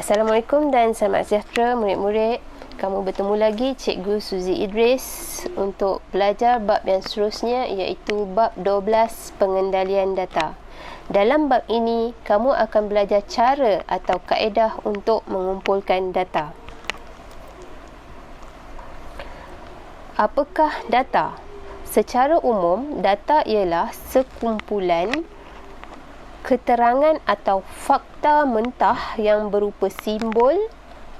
Assalamualaikum dan selamat sejahtera murid-murid. Kamu bertemu lagi Cikgu Suzy Idris untuk belajar bab yang seterusnya, iaitu bab 12 pengendalian data. Dalam bab ini, kamu akan belajar cara atau kaedah untuk mengumpulkan data. Apakah data? Secara umum, data ialah sekumpulan keterangan atau fakta mentah yang berupa simbol,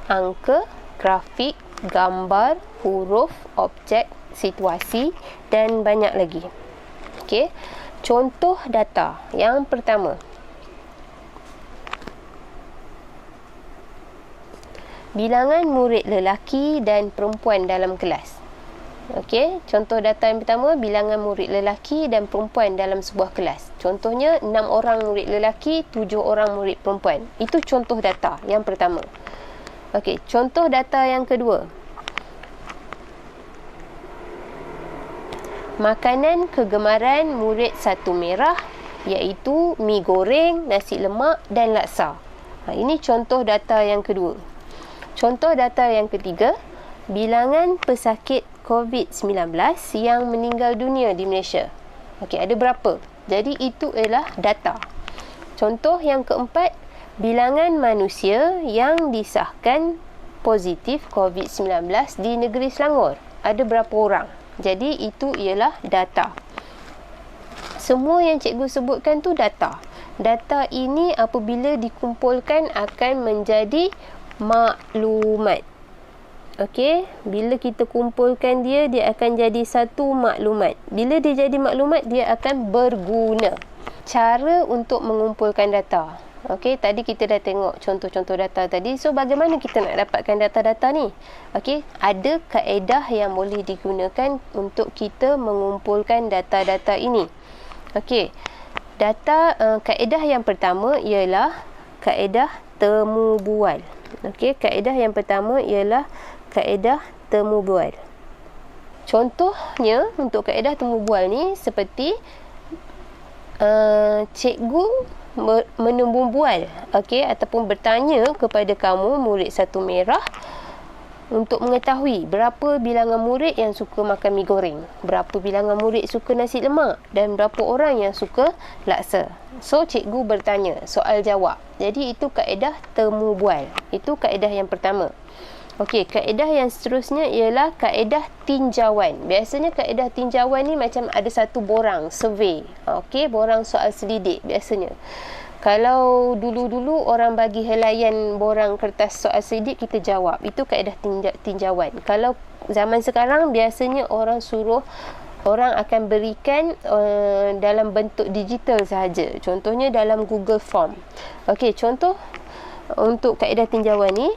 angka, grafik, gambar, huruf, objek, situasi dan banyak lagi. Okey. Contoh data. Yang pertama, bilangan murid lelaki dan perempuan dalam kelas. Okey, contoh data yang pertama, bilangan murid lelaki dan perempuan dalam sebuah kelas. Contohnya 6 orang murid lelaki, 7 orang murid perempuan. Itu contoh data yang pertama. Okey, contoh data yang kedua. Makanan kegemaran murid satu merah, iaitu mi goreng, nasi lemak dan laksa. Ini contoh data yang kedua. Contoh data yang ketiga, bilangan pesakit COVID-19 yang meninggal dunia di Malaysia. Okey, ada berapa? Jadi itu ialah data. Contoh yang keempat, bilangan manusia yang disahkan positif COVID-19 di negeri Selangor. Ada berapa orang? Jadi itu ialah data. Semua yang cikgu sebutkan tu data. Data ini apabila dikumpulkan akan menjadi maklumat. Okey, bila kita kumpulkan dia akan jadi satu maklumat. Bila dia jadi maklumat, dia akan berguna. Cara untuk mengumpulkan data. Okey, tadi kita dah tengok contoh-contoh data tadi. So, bagaimana kita nak dapatkan data-data ni? Okey, ada kaedah yang boleh digunakan untuk kita mengumpulkan data-data ini. Okey, kaedah yang pertama ialah kaedah temu bual. Okey, kaedah yang pertama ialah kaedah temu bual. Contohnya untuk kaedah temu bual ni seperti cikgu menembung bual, okey, ataupun bertanya kepada kamu murid satu merah untuk mengetahui berapa bilangan murid yang suka makan mi goreng, berapa bilangan murid suka nasi lemak dan berapa orang yang suka laksa. So cikgu bertanya, soal jawab. Jadi itu kaedah temu bual. Itu kaedah yang pertama. Okey, kaedah yang seterusnya ialah kaedah tinjauan. Biasanya kaedah tinjauan ni macam ada satu borang, survey. Okey, borang soal selidik biasanya. Kalau dulu-dulu orang bagi helaian borang kertas soal selidik, kita jawab. Itu kaedah tinjauan. Kalau zaman sekarang, biasanya orang akan berikan dalam bentuk digital sahaja. Contohnya dalam Google Form. Okey, contoh untuk kaedah tinjauan ni,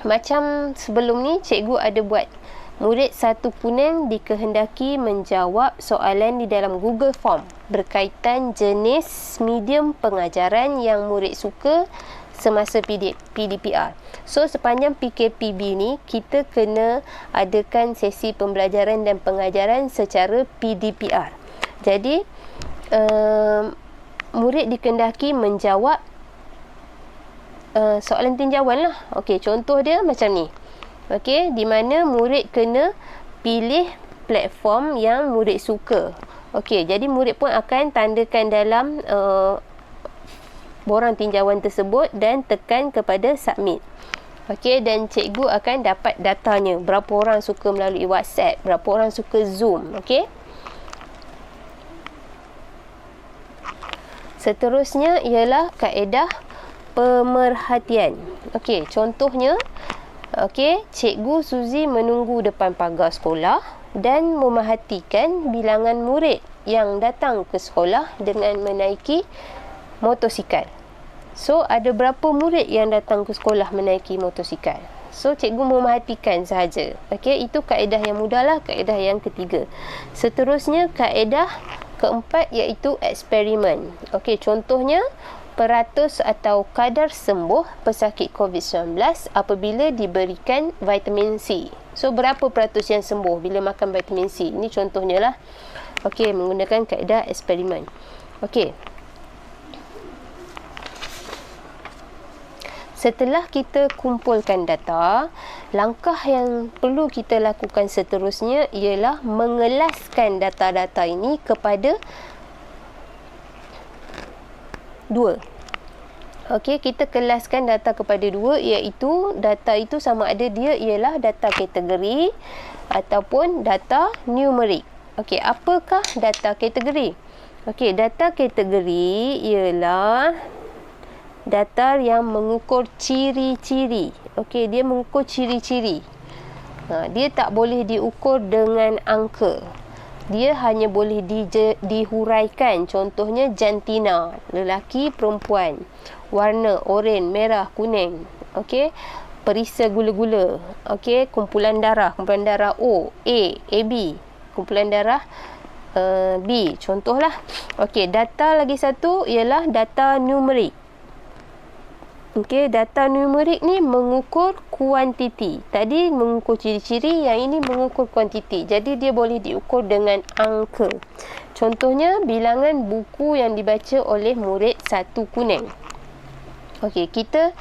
macam sebelum ni cikgu ada buat murid satu kuning dikehendaki menjawab soalan di dalam Google Form berkaitan jenis medium pengajaran yang murid suka semasa PDPR. So sepanjang PKPB ni kita kena adakan sesi pembelajaran dan pengajaran secara PDPR. Jadi murid dikehendaki menjawab soalan tinjauan lah. Okey, contoh dia macam ni. Okey, di mana murid kena pilih platform yang murid suka. Okey, jadi murid pun akan tandakan dalam borang tinjauan tersebut dan tekan kepada submit. Okey, dan cikgu akan dapat datanya. Berapa orang suka melalui WhatsApp, berapa orang suka Zoom. Okey. Seterusnya ialah kaedah pemerhatian. Okey, contohnya, okey, cikgu Suzy menunggu depan pagar sekolah dan memerhatikan bilangan murid yang datang ke sekolah dengan menaiki motosikal. So, ada berapa murid yang datang ke sekolah menaiki motosikal? So, cikgu memerhatikan sahaja. Okey, itu kaedah yang mudahlah, kaedah yang ketiga. Seterusnya, kaedah keempat iaitu eksperimen. Okey, contohnya, peratus atau kadar sembuh pesakit COVID-19 apabila diberikan vitamin C. So, berapa peratus yang sembuh bila makan vitamin C? Ini contohnya lah. Okey, menggunakan kaedah eksperimen. Okey. setelah kita kumpulkan data, langkah yang perlu kita lakukan seterusnya ialah mengelaskan data-data ini kepada dua. Okey, kita kelaskan data kepada dua, iaitu data itu sama ada dia ialah data kategori ataupun data numerik. Okey, apakah data kategori? Okey, data kategori ialah data yang mengukur ciri-ciri. Okey, dia mengukur ciri-ciri. Dia tak boleh diukur dengan angka. Dia hanya boleh dihuraikan. Contohnya jantina, lelaki, perempuan. Warna oranye, merah, kuning. Okey, perisa gula-gula. Okey, kumpulan darah O, A, AB. Kumpulan darah B, contohlah. Okey, data lagi satu ialah data numerik. Okey, data numerik ni mengukur kuantiti. Tadi mengukur ciri-ciri, yang ini mengukur kuantiti. Jadi dia boleh diukur dengan angka. Contohnya bilangan buku yang dibaca oleh murid satu kuning. Okey, kita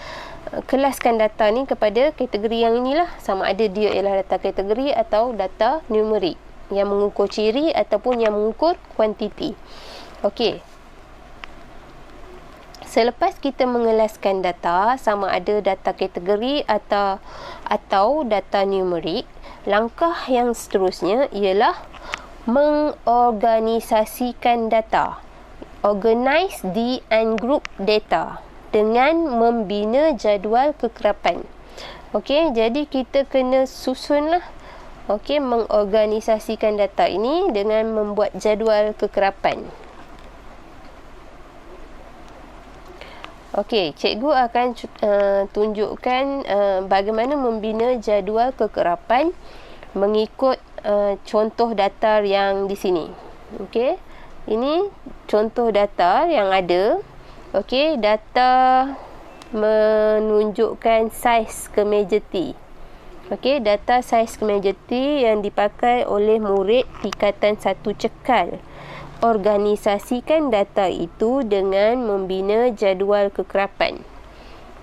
kelaskan data ni kepada kategori yang inilah, sama ada dia ialah data kategori atau data numerik yang mengukur ciri ataupun yang mengukur kuantiti. Okey. Selepas kita mengelaskan data, sama ada data kategori atau data numerik, langkah yang seterusnya ialah mengorganisasikan data. Organize the and group data dengan membina jadual kekerapan. Okey, jadi kita kena susunlah. Okey, mengorganisasikan data ini dengan membuat jadual kekerapan. Okey, cikgu akan tunjukkan bagaimana membina jadual kekerapan mengikut contoh data yang di sini. Okey, ini contoh data yang ada. Okey, data menunjukkan saiz kemeja T. Okey, data saiz kemeja T yang dipakai oleh murid tingkatan 1 cekal. Organisasikan data itu dengan membina jadual kekerapan.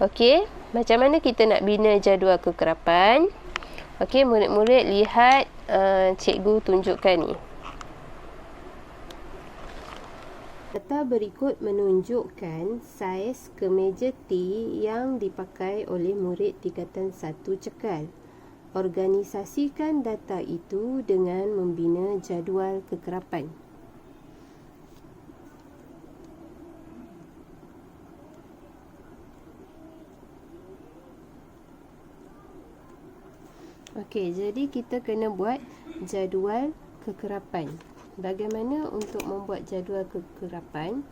Okey, macam mana kita nak bina jadual kekerapan? Okey, murid-murid lihat cikgu tunjukkan ni. Data berikut menunjukkan saiz kemeja T yang dipakai oleh murid tingkatan 1 cekal. Organisasikan data itu dengan membina jadual kekerapan. Okey, jadi kita kena buat jadual kekerapan. Bagaimana untuk membuat jadual kekerapan?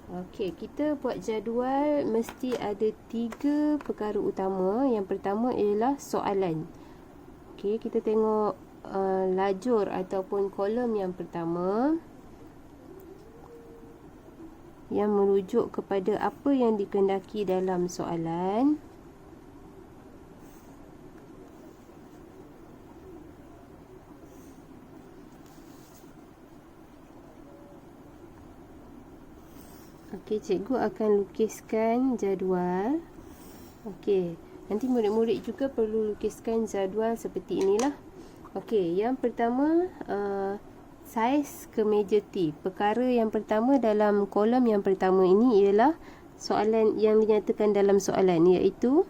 Okey, kita buat jadual mesti ada 3 perkara utama. Yang pertama ialah soalan. Okey, kita tengok lajur ataupun kolom yang pertama yang merujuk kepada apa yang dikehendaki dalam soalan. Okey, cikgu akan lukiskan jadual. Okey, nanti murid-murid juga perlu lukiskan jadual seperti inilah. Okey, yang pertama saiz kemeja T. Perkara yang pertama dalam kolom yang pertama ini ialah soalan yang dinyatakan dalam soalan, iaitu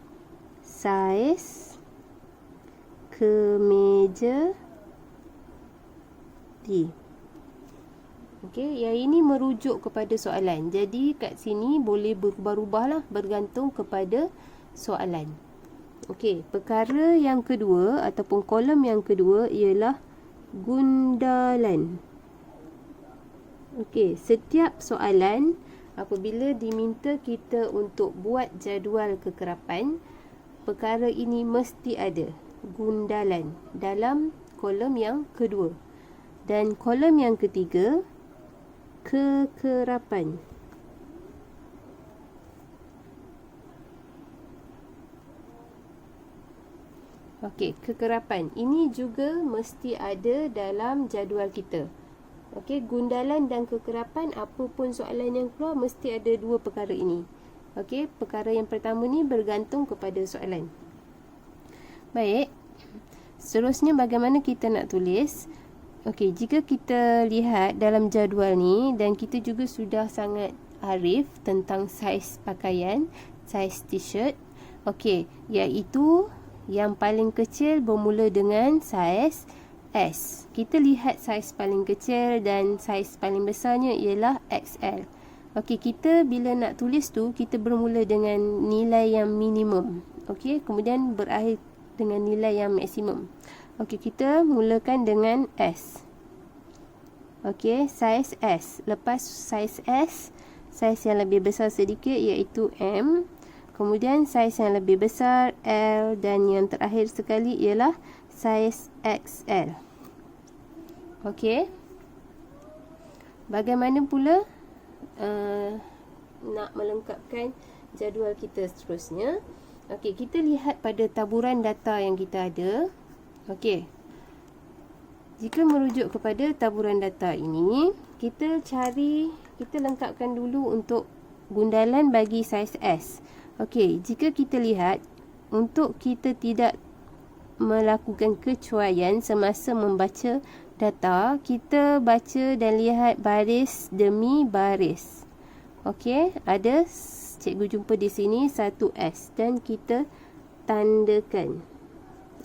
saiz kemeja T. Okey, yang ini merujuk kepada soalan. Jadi kat sini boleh berubah-ubah lah bergantung kepada soalan. Okey, perkara yang kedua ataupun kolom yang kedua ialah gundalan. Okey, setiap soalan apabila diminta kita untuk buat jadual kekerapan, perkara ini mesti ada gundalan dalam kolom yang kedua. Dan kolom yang ketiga, kekerapan. Okey, kekerapan ini juga mesti ada dalam jadual kita. Okey, gundalan dan kekerapan, apa pun soalan yang keluar mesti ada dua perkara ini. Okey, perkara yang pertama ni bergantung kepada soalan. Baik. Seterusnya bagaimana kita nak tulis? Okey, jika kita lihat dalam jadual ni dan kita juga sudah sangat arif tentang saiz pakaian, saiz t-shirt. Okey, iaitu yang paling kecil bermula dengan saiz S. Kita lihat saiz paling kecil dan saiz paling besarnya ialah XL. Okey, kita bila nak tulis tu, kita bermula dengan nilai yang minimum. Okey, kemudian berakhir dengan nilai yang maksimum. Okey, kita mulakan dengan S. Okey, saiz S. Lepas saiz S, saiz yang lebih besar sedikit iaitu M. Kemudian saiz yang lebih besar L dan yang terakhir sekali ialah saiz XL. Okey. Bagaimana pula nak melengkapkan jadual kita seterusnya? Okey, kita lihat pada taburan data yang kita ada. Okey. Jika merujuk kepada taburan data ini, kita lengkapkan dulu untuk gundalan bagi saiz S. Okey, jika kita lihat, untuk kita tidak melakukan kecuaian semasa membaca data, kita baca dan lihat baris demi baris. Okey, ada cikgu jumpa di sini satu S dan kita tandakan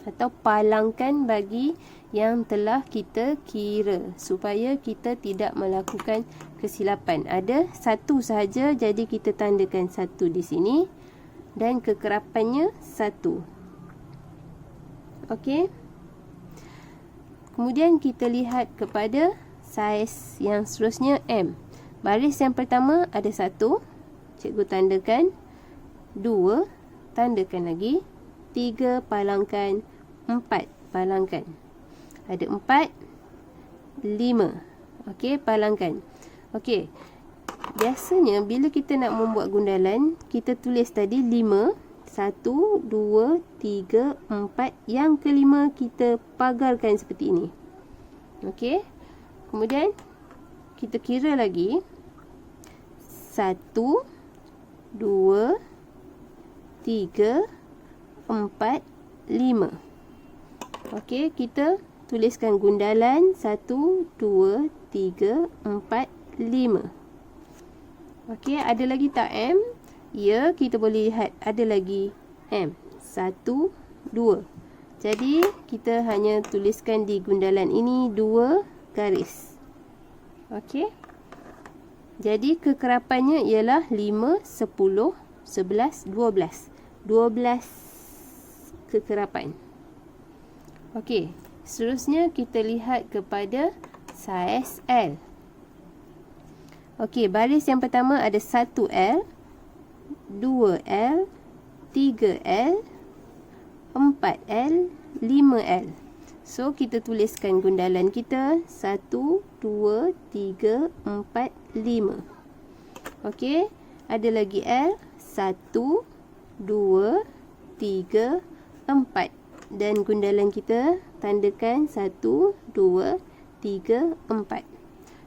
atau palangkan bagi yang telah kita kira supaya kita tidak melakukan kesilapan. Ada satu sahaja, jadi kita tandakan satu di sini dan kekerapannya 1. Okey. Kemudian kita lihat kepada saiz yang seterusnya M. Baris yang pertama ada 1, cikgu tandakan. 2, tandakan lagi. 3, palangkan. 4, palangkan. Ada 4, 5. Okey, palangkan. Okey. Biasanya bila kita nak membuat gundalan, kita tulis tadi 5, 1, 2, 3, 4. Yang kelima kita pagarkan seperti ini. Okey. Kemudian kita kira lagi. 1, 2, 3, 4, 5. Okey, kita tuliskan gundalan 1, 2, 3, 4, 5. Okey, ada lagi tak M? Ya, kita boleh lihat ada lagi M. 1, 2. Jadi, kita hanya tuliskan di gundalan ini 2 garis. Okey. Jadi, kekerapannya ialah 5, 10, 11, 12. 12 kekerapan. Okey, seterusnya kita lihat kepada saiz L. Okey, baris yang pertama ada 1L, 2L, 3L, 4L, 5L. So, kita tuliskan gundalan kita 1, 2, 3, 4, 5. Okey, ada lagi L, 1, 2, 3, 4. Dan gundalan kita tandakan 1, 2, 3, 4.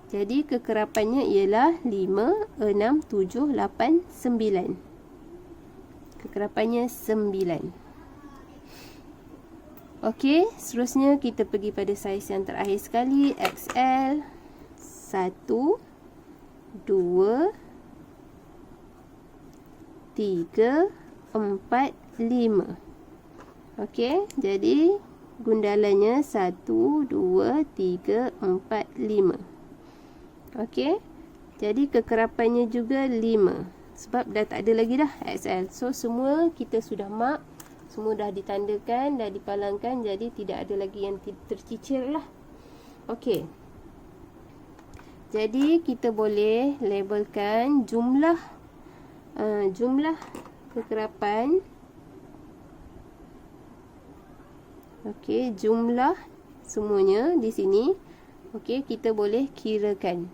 Jadi kekerapannya ialah 5, 6, 7, 8, 9. Kekerapannya 9. Okey, seterusnya kita pergi pada saiz yang terakhir sekali, XL. 1, 2, 3, 4, 5. Okey, jadi gundalannya 1, 2, 3, 4, 5. Okey, jadi kekerapannya juga 5. Sebab dah tak ada lagi dah XL. So, semua kita sudah mark. Semua dah ditandakan, dah dipalangkan. Jadi, tidak ada lagi yang tercicir lah. Okey. Jadi, kita boleh labelkan jumlah kekerapan. Okey, jumlah semuanya di sini. Okey, kita boleh kirakan.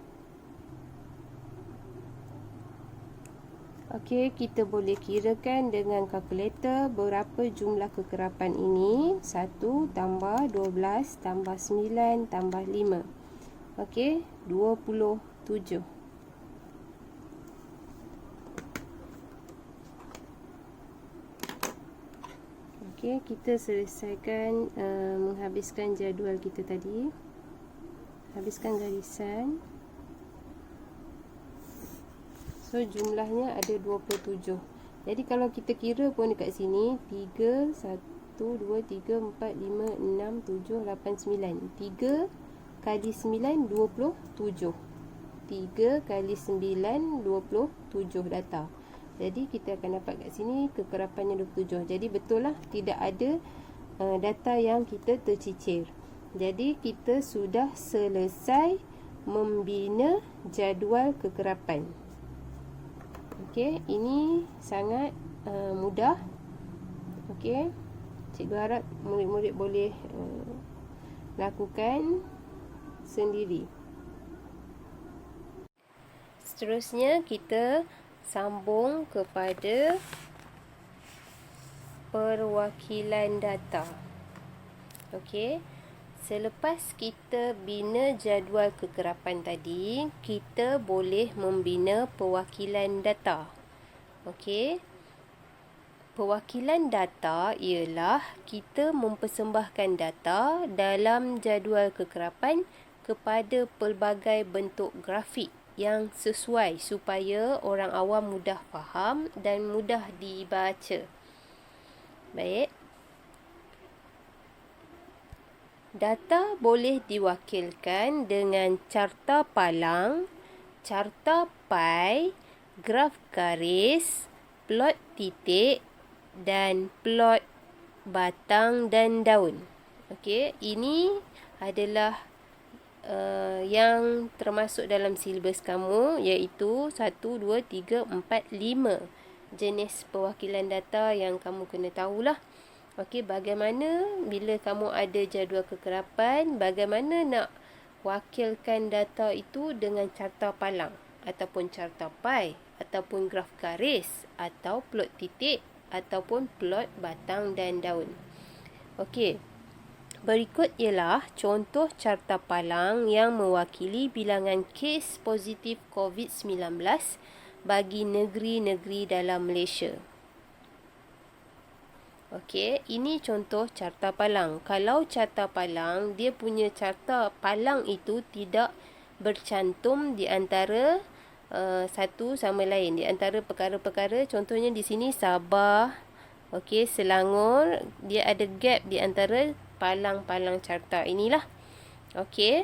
Okey, kita boleh kirakan dengan kalkulator berapa jumlah kekerapan ini. 1 tambah 12 tambah 9 tambah 5. Okey, 27. Okey, kita selesaikan menghabiskan jadual kita tadi. Habiskan garisan. So jumlahnya ada 27. Jadi kalau kita kira pun dekat sini 3 1 2 3 4 5 6 7 8 9. 3 kali 9 27. 3 kali 9 27 data. Jadi kita akan dapat kat sini kekerapannya 27. Jadi betul lah, tidak ada data yang kita tercicir. Jadi kita sudah selesai membina jadual kekerapan. Okey, ini sangat mudah. Okey, cikgu harap murid-murid boleh lakukan sendiri. Seterusnya kita sambung kepada perwakilan data. Okey, selepas kita bina jadual kekerapan tadi, kita boleh membina perwakilan data. Okey, perwakilan data ialah kita mempersembahkan data dalam jadual kekerapan kepada pelbagai bentuk grafik yang sesuai supaya orang awam mudah faham dan mudah dibaca. Baik. Data boleh diwakilkan dengan carta palang, carta pie, graf garis, plot titik dan plot batang dan daun. Okey, ini adalah yang termasuk dalam silibus kamu, iaitu 1, 2, 3, 4, 5 jenis perwakilan data yang kamu kena tahulah. Okey, bagaimana bila kamu ada jadual kekerapan, bagaimana nak wakilkan data itu dengan carta palang ataupun carta pie ataupun graf garis atau plot titik ataupun plot batang dan daun. Okey, berikut ialah contoh carta palang yang mewakili bilangan kes positif COVID-19 bagi negeri-negeri dalam Malaysia. Okey, ini contoh carta palang. Kalau carta palang, dia punya carta palang itu tidak bercantum di antara satu sama lain. Di antara perkara-perkara, contohnya di sini Sabah, okey, Selangor, dia ada gap di antara palang-palang carta inilah. Okey.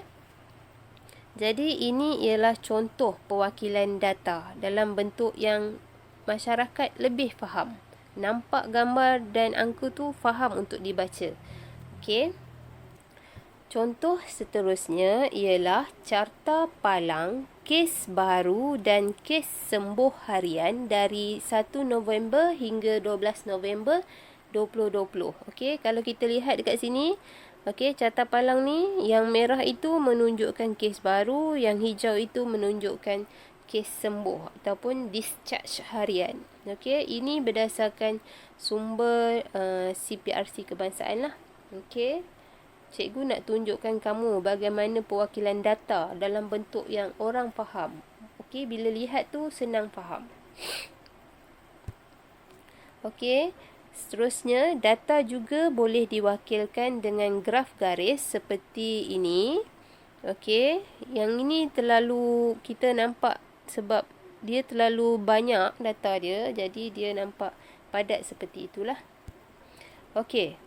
Jadi ini ialah contoh perwakilan data dalam bentuk yang masyarakat lebih faham. Nampak gambar dan angka tu faham untuk dibaca. Okey. Contoh seterusnya ialah carta palang kes baru dan kes sembuh harian dari 1 November hingga 12 November 2020. Okey, kalau kita lihat dekat sini, okey, carta palang ni yang merah itu menunjukkan kes baru, yang hijau itu menunjukkan kes sembuh ataupun discharge harian. Okey, ini berdasarkan sumber CPRC kebangsaan lah. Okey, cikgu nak tunjukkan kamu bagaimana perwakilan data dalam bentuk yang orang faham. Okey, bila lihat tu senang faham. Okey, seterusnya data juga boleh diwakilkan dengan graf garis seperti ini. Okey, yang ini terlalu kita nampak sebab dia terlalu banyak data dia, jadi dia nampak padat seperti itulah. Okey.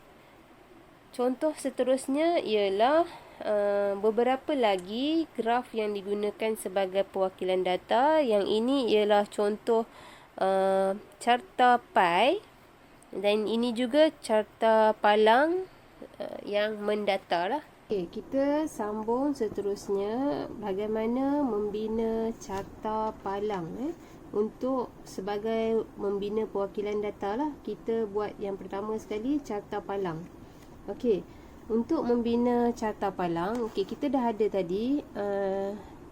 Contoh seterusnya ialah beberapa lagi graf yang digunakan sebagai perwakilan data. Yang ini ialah contoh carta pie dan ini juga carta palang yang mendata lah. Okay, kita sambung seterusnya bagaimana membina carta palang untuk sebagai membina perwakilan data lah. Kita buat yang pertama sekali carta palang. Okey, untuk membina carta palang, okey, kita dah ada tadi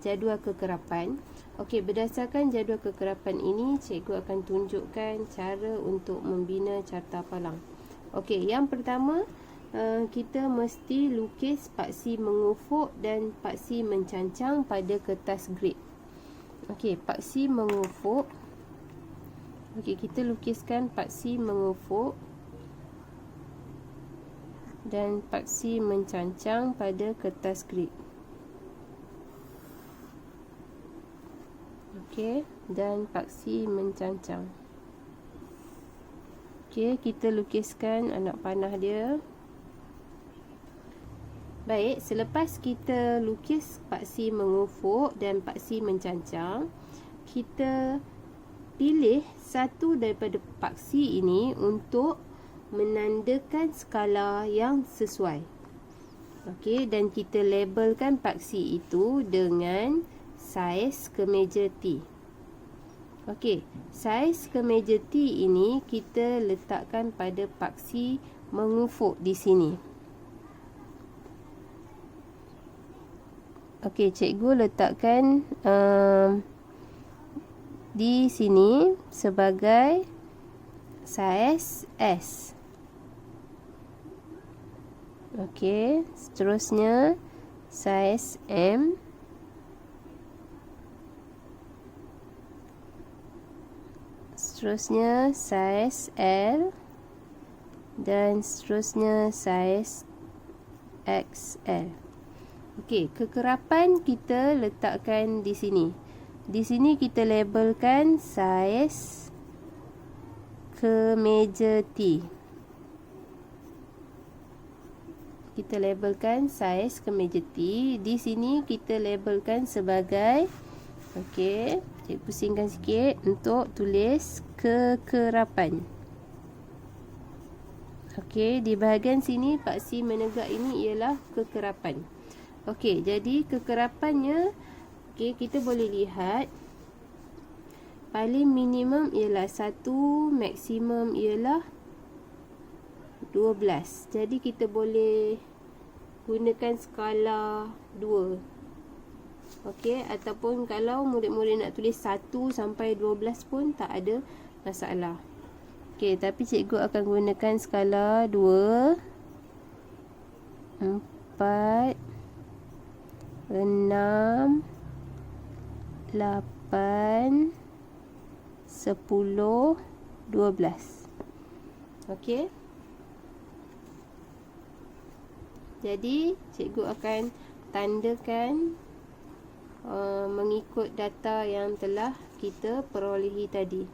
jadual kekerapan. Okey, berdasarkan jadual kekerapan ini, cikgu akan tunjukkan cara untuk membina carta palang. Okey, yang pertama kita mesti lukis paksi mengufuk dan paksi mencancang pada kertas grid. Okey, paksi mengufuk. Okey, kita lukiskan paksi mengufuk. dan paksi mencancang pada kertas grip. Okey, dan paksi mencancang. Okey, kita lukiskan anak panah dia. Baik, selepas kita lukis paksi mengufuk dan paksi mencancang, kita pilih satu daripada paksi ini untuk menandakan skala yang sesuai. Okey, dan kita labelkan paksi itu dengan saiz kemeja T. Okey, saiz kemeja T ini kita letakkan pada paksi mengufuk di sini. Okey, cikgu letakkan di sini sebagai saiz S. Okey, seterusnya saiz M. Seterusnya saiz L. Dan seterusnya saiz XL. Okey, kekerapan kita letakkan di sini. Di sini kita labelkan saiz kemeja T. Kita labelkan saiz kemeja T. Di sini kita labelkan sebagai, okey, cikgu pusingkan sikit untuk tulis kekerapan. Okey, di bahagian sini paksi menegak ini ialah kekerapan. Okey, jadi kekerapannya, okey, kita boleh lihat paling minimum ialah 1, maksimum ialah 12. Jadi kita boleh gunakan skala 2. Okey, ataupun kalau murid-murid nak tulis 1 sampai 12 pun tak ada masalah. Okey, tapi cikgu akan gunakan skala 2, 4, 6, 8, 10, 12. Okey. Jadi cikgu akan tandakan mengikut data yang telah kita perolehi tadi.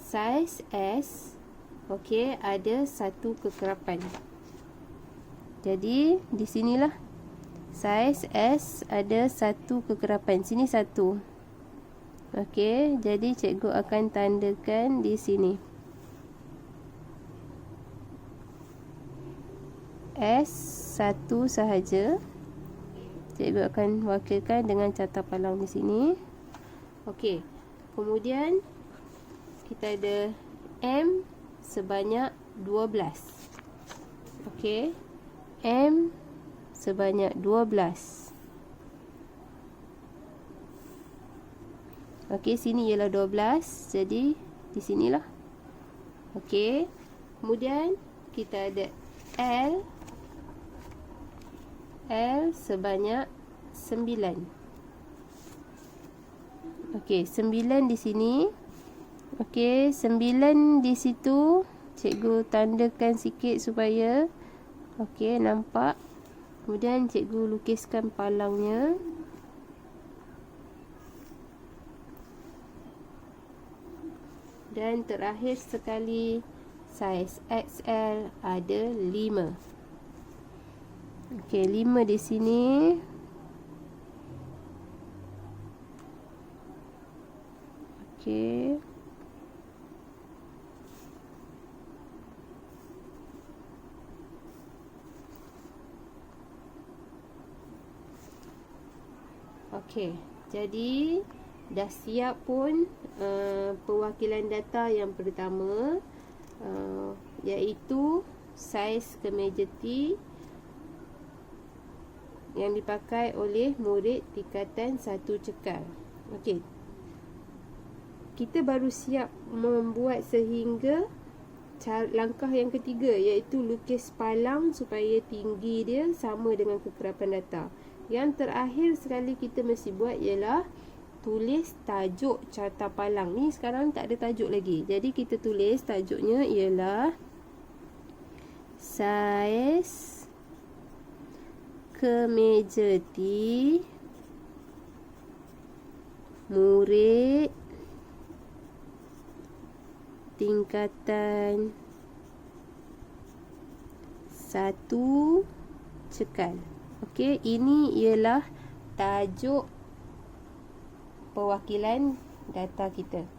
Saiz S, okey, ada satu kekerapan. Jadi di sinilah saiz S ada satu kekerapan. Sini 1. Okey, jadi cikgu akan tandakan di sini. S 1 sahaja. Cikgu akan wakilkan dengan carta palang di sini. Okey. Kemudian kita ada M sebanyak 12. Okey. M sebanyak 12. Okey, sini ialah 12. Jadi di sinilah. Okey. Kemudian kita ada L. L sebanyak 9. Okey, 9 di sini. Okey, 9 di situ. Cikgu tandakan sikit supaya okey, nampak. Kemudian cikgu lukiskan palangnya. Dan terakhir sekali saiz XL ada 5. Okey, 5 di sini. Okey. Okey, jadi dah siap pun perwakilan data yang pertama, iaitu saiz kemeja T yang dipakai oleh murid tingkatan 1 cekal. Okey, kita baru siap membuat sehingga langkah yang ketiga, iaitu lukis palang supaya tinggi dia sama dengan kekerapan data. Yang terakhir sekali kita mesti buat ialah tulis tajuk carta palang. Ni sekarang tak ada tajuk lagi. Jadi kita tulis tajuknya ialah saiz kemeja T, murid tingkatan 1 cekal. Okey, ini ialah tajuk perwakilan data kita.